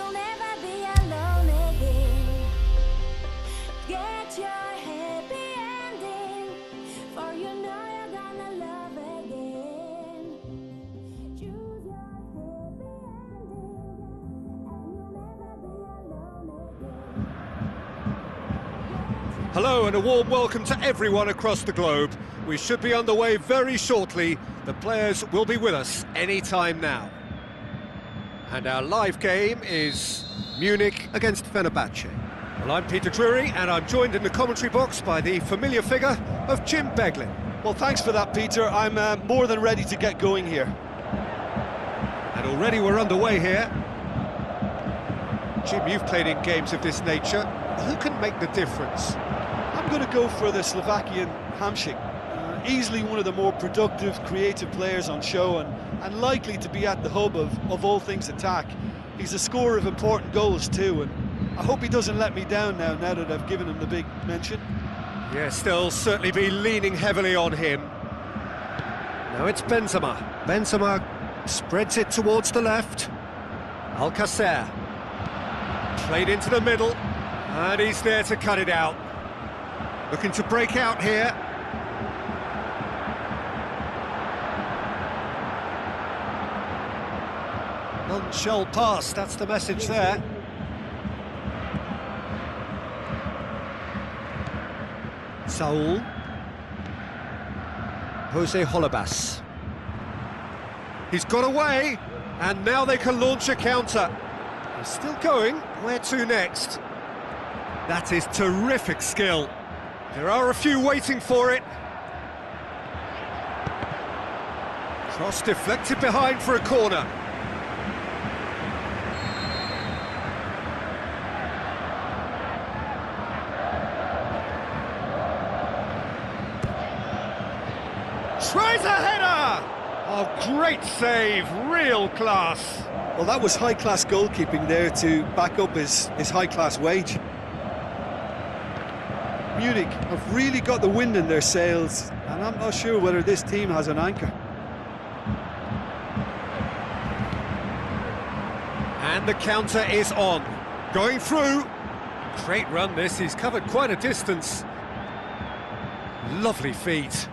you'll never be alone again. Get your happy ending, for you know you're gonna love again. Choose your happy ending, and you'll never be alone again. Hello and a warm welcome to everyone across the globe. We should be underway very shortly. The players will be with us any time now. And our live game is Munich against Fenerbahce. Well, I'm Peter Drury, and I'm joined in the commentary box by the familiar figure of Jim Beglin. Well, thanks for that, Peter. I'm more than ready to get going here. And already we're underway here. Jim, you've played in games of this nature. Who can make the difference? I'm going to go for the Slovakian Hamšík. Easily one of the more productive, creative players on show and likely to be at the hub of all things attack. He's a scorer of important goals too, and I hope he doesn't let me down now that I've given him the big mention. Yes, they'll certainly be leaning heavily on him. Now it's Benzema. Benzema spreads it towards the left. Alcacer. Played into the middle, and he's there to cut it out. Looking to break out here. Non-shell pass, that's the message there. Saul. Jose Holebas. He's got away, and now they can launch a counter. He's still going. Where to next? That is terrific skill. There are a few waiting for it. Cross deflected behind for a corner. Tries a header! Oh, great save, real class. Well, that was high-class goalkeeping there to back up his high-class wage. Munich have really got the wind in their sails, and I'm not sure whether this team has an anchor. And the counter is on. Going through. Great run this, he's covered quite a distance. Lovely feet.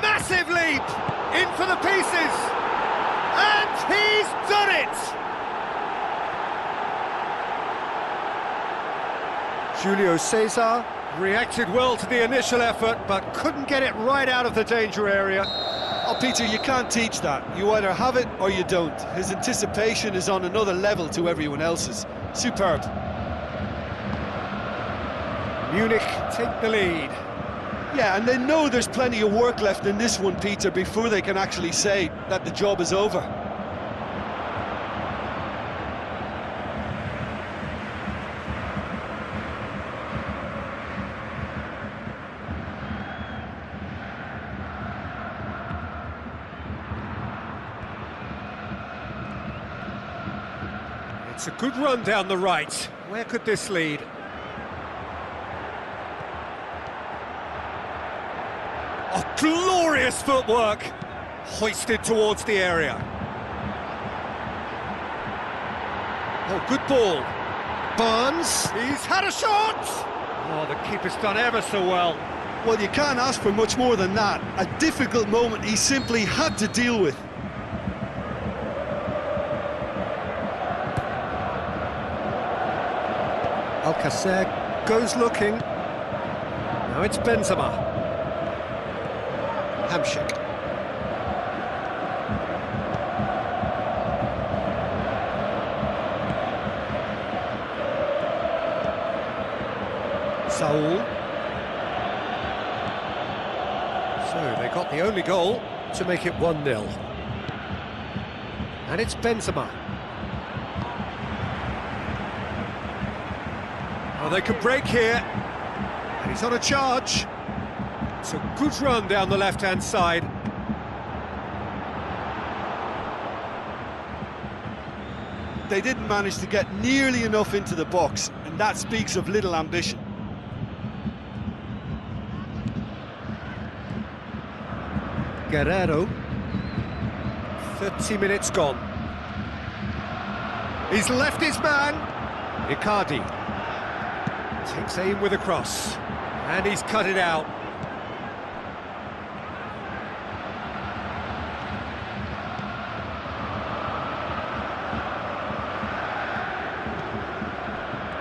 Massive leap! In for the pieces! And he's done it! Julio Cesar reacted well to the initial effort, but couldn't get it right out of the danger area. Oh, Peter, you can't teach that. You either have it or you don't. His anticipation is on another level to everyone else's. Superb. Munich take the lead. Yeah, and they know there's plenty of work left in this one, Peter, before they can actually say that the job is over. It's a good run down the right. Where could this lead? Oh, glorious footwork! Hoisted towards the area. Oh, good ball. Barnes, he's had a shot! Oh, the keeper's done ever so well. Well, you can't ask for much more than that. A difficult moment he simply had to deal with. Alcacer goes looking. Now it's Benzema. Hamšík. Saul. So they got the only goal to make it 1-0. And it's Benzema. Oh, they can break here. And he's on a charge. It's a good run down the left-hand side. They didn't manage to get nearly enough into the box, and that speaks of little ambition. Guerrero. 30 minutes gone. He's left his man. Icardi takes aim with a cross, and he's cut it out.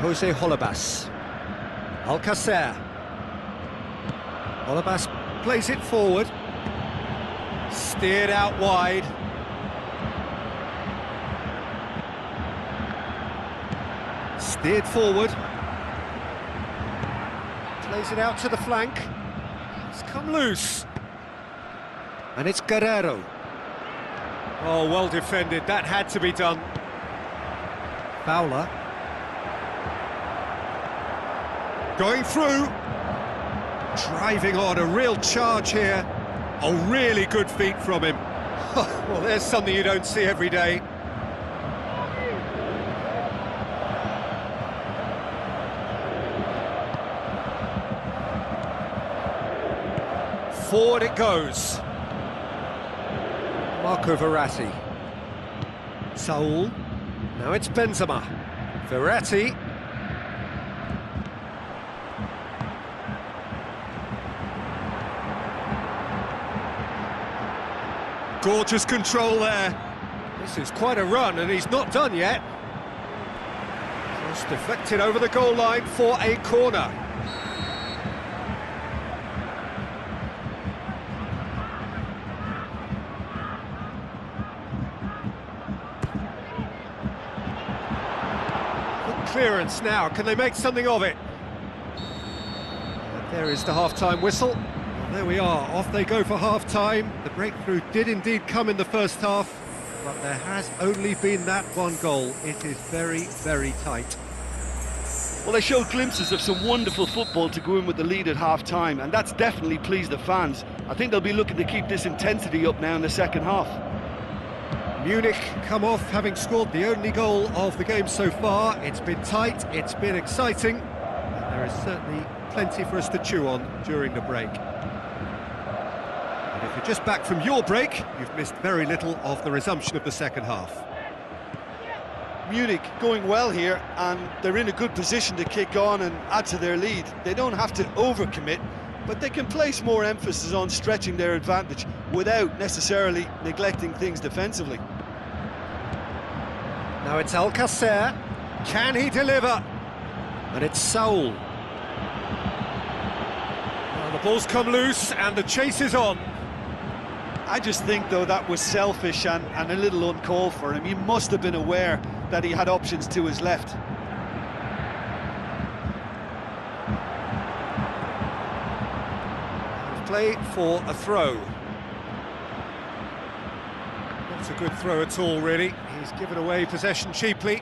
Jose Holebas. Alcacer. Holebas plays it forward. Steered out wide. Steered forward. Plays it out to the flank. It's come loose. And it's Guerrero. Oh, well defended. That had to be done. Fowler. Going through. Driving on, a real charge here. Oh, really good feet from him. Well, there's something you don't see every day. Forward it goes. Marco Verratti. Saul. Now it's Benzema. Verratti. Gorgeous control there. This is quite a run, and he's not done yet. Just deflected over the goal line for a corner. Good clearance now. Can they make something of it? There is the half-time whistle. There we are, off they go for half-time. The breakthrough did indeed come in the first half, but there has only been that one goal. It is very, very tight. Well, they showed glimpses of some wonderful football to go in with the lead at half-time, and that's definitely pleased the fans. I think they'll be looking to keep this intensity up now in the second half. Munich come off having scored the only goal of the game so far. It's been tight, it's been exciting, and there is certainly plenty for us to chew on during the break. If you're just back from your break, you've missed very little of the resumption of the second half. Munich going well here, and they're in a good position to kick on and add to their lead. They don't have to overcommit, but they can place more emphasis on stretching their advantage without necessarily neglecting things defensively. Now it's Alcacer. Can he deliver? And it's Saul. Well, the ball's come loose and the chase is on. I just think, though, that was selfish and a little uncalled for him. He must have been aware that he had options to his left. Play for a throw. Not a good throw at all, really. He's given away possession cheaply.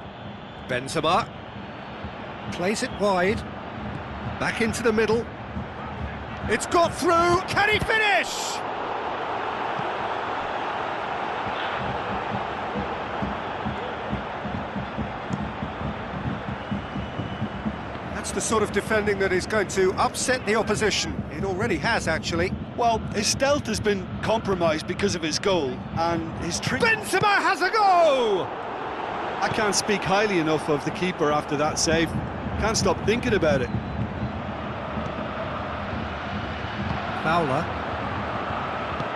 Benzema plays it wide. Back into the middle. It's got through. Can he finish? That's the sort of defending that is going to upset the opposition. It already has, actually. Well, his stealth has been compromised because of his goal, and his trick... Benzema has a go! I can't speak highly enough of the keeper after that save. Can't stop thinking about it. Fowler.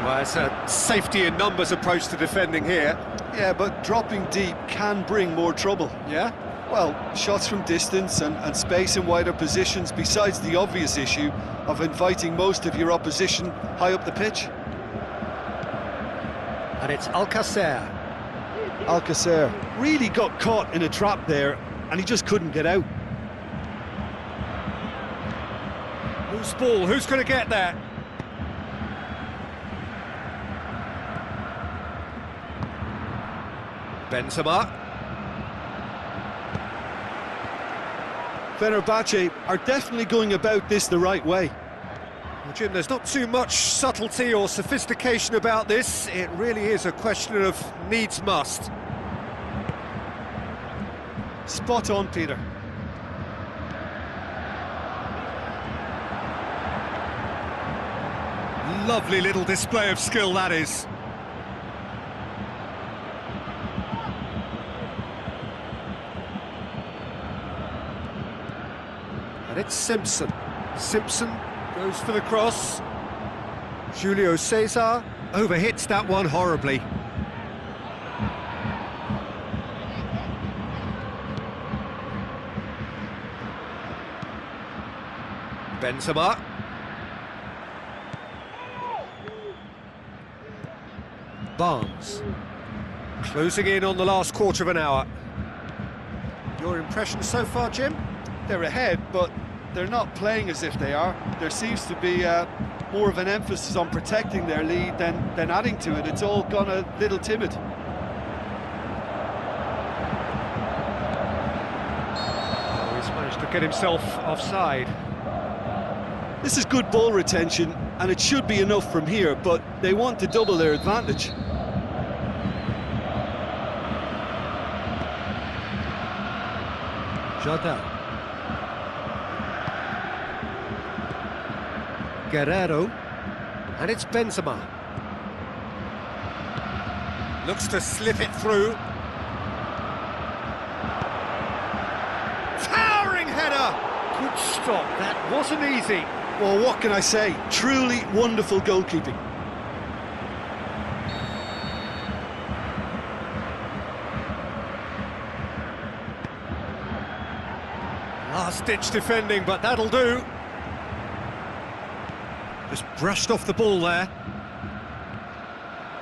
Well, it's a safety in numbers approach to defending here. Yeah, but dropping deep can bring more trouble. Yeah? Well, shots from distance and space in wider positions, besides the obvious issue of inviting most of your opposition high up the pitch. And it's Alcacer. Alcacer really got caught in a trap there, and he just couldn't get out. Who's ball? Who's going to get there? Benzema. Fenerbahce are definitely going about this the right way. Well, Jim, there's not too much subtlety or sophistication about this. It really is a question of needs must. Spot on, Peter. Lovely little display of skill, that is. And it's Simpson. Simpson goes for the cross. Julio Cesar overhits that one horribly. Benzema. Barnes. Closing in on the last quarter of an hour. Your impressions so far, Jim? They're ahead, but they're not playing as if they are. There seems to be more of an emphasis on protecting their lead than adding to it. It's all gone a little timid. Oh, he's managed to get himself offside. This is good ball retention, and it should be enough from here, but they want to double their advantage. Jota. Guerrero. And it's Benzema. Looks to slip it through. Towering header! Good stop, that wasn't easy. Well, what can I say? Truly wonderful goalkeeping. Last-ditch defending, but that'll do. Just brushed off the ball there.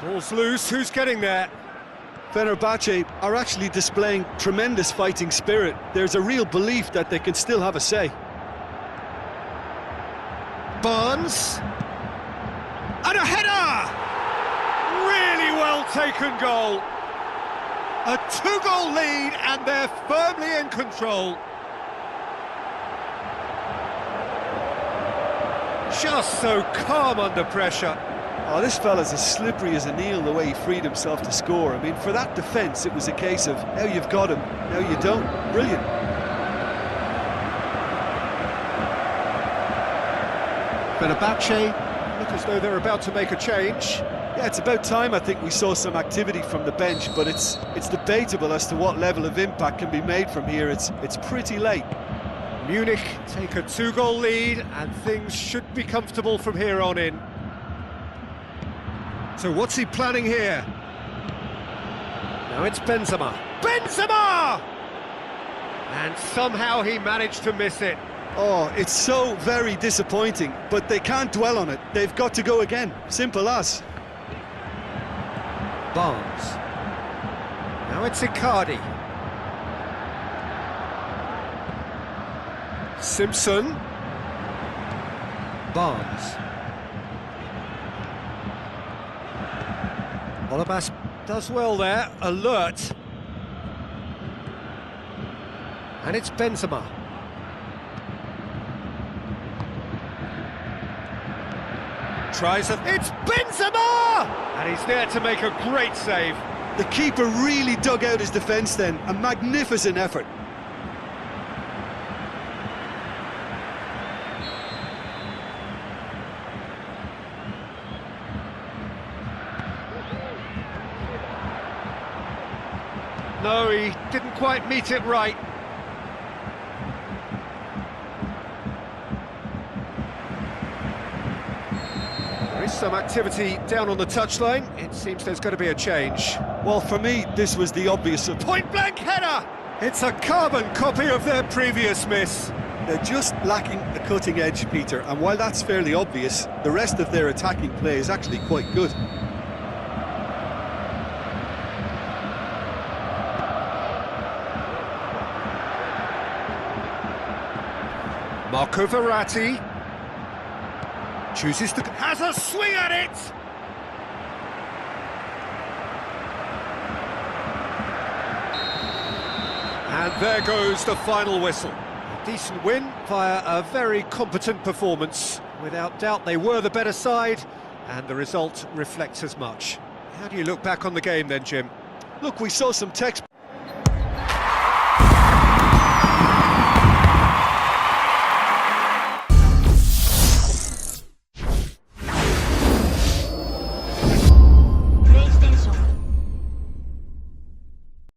Ball's loose, who's getting there? Fenerbahce are actually displaying tremendous fighting spirit. There's a real belief that they can still have a say. Barnes. And a header! Really well taken goal. A 2-goal lead and they're firmly in control. Just so calm under pressure. Oh, this fella's as slippery as an eel the way he freed himself to score. I mean, for that defence, it was a case of, now you've got him, now you don't. Brilliant. Fenerbahce look as though they're about to make a change. Yeah, it's about time I think we saw some activity from the bench, but it's debatable as to what level of impact can be made from here. It's pretty late. Munich take a 2-goal lead and things should be comfortable from here on in. So what's he planning here? Now it's Benzema. Benzema! And somehow he managed to miss it. Oh, it's so very disappointing, but they can't dwell on it. They've got to go again. Simple as. Barnes. Now it's Icardi. Simpson. Barnes. Olabas does well there, alert. And it's Benzema. Tries it. It's Benzema! And he's there to make a great save. The keeper really dug out his defence then. A magnificent effort. No, he didn't quite meet it right. There is some activity down on the touchline. It seems there's going to be a change. Well, for me, this was the obvious... Point-blank header! It's a carbon copy of their previous miss. They're just lacking a cutting edge, Peter, and while that's fairly obvious, the rest of their attacking play is actually quite good. Marco Verratti chooses to... has a swing at it! And there goes the final whistle. A decent win via a very competent performance. Without doubt, they were the better side, and the result reflects as much. How do you look back on the game then, Jim? Look, we saw some text...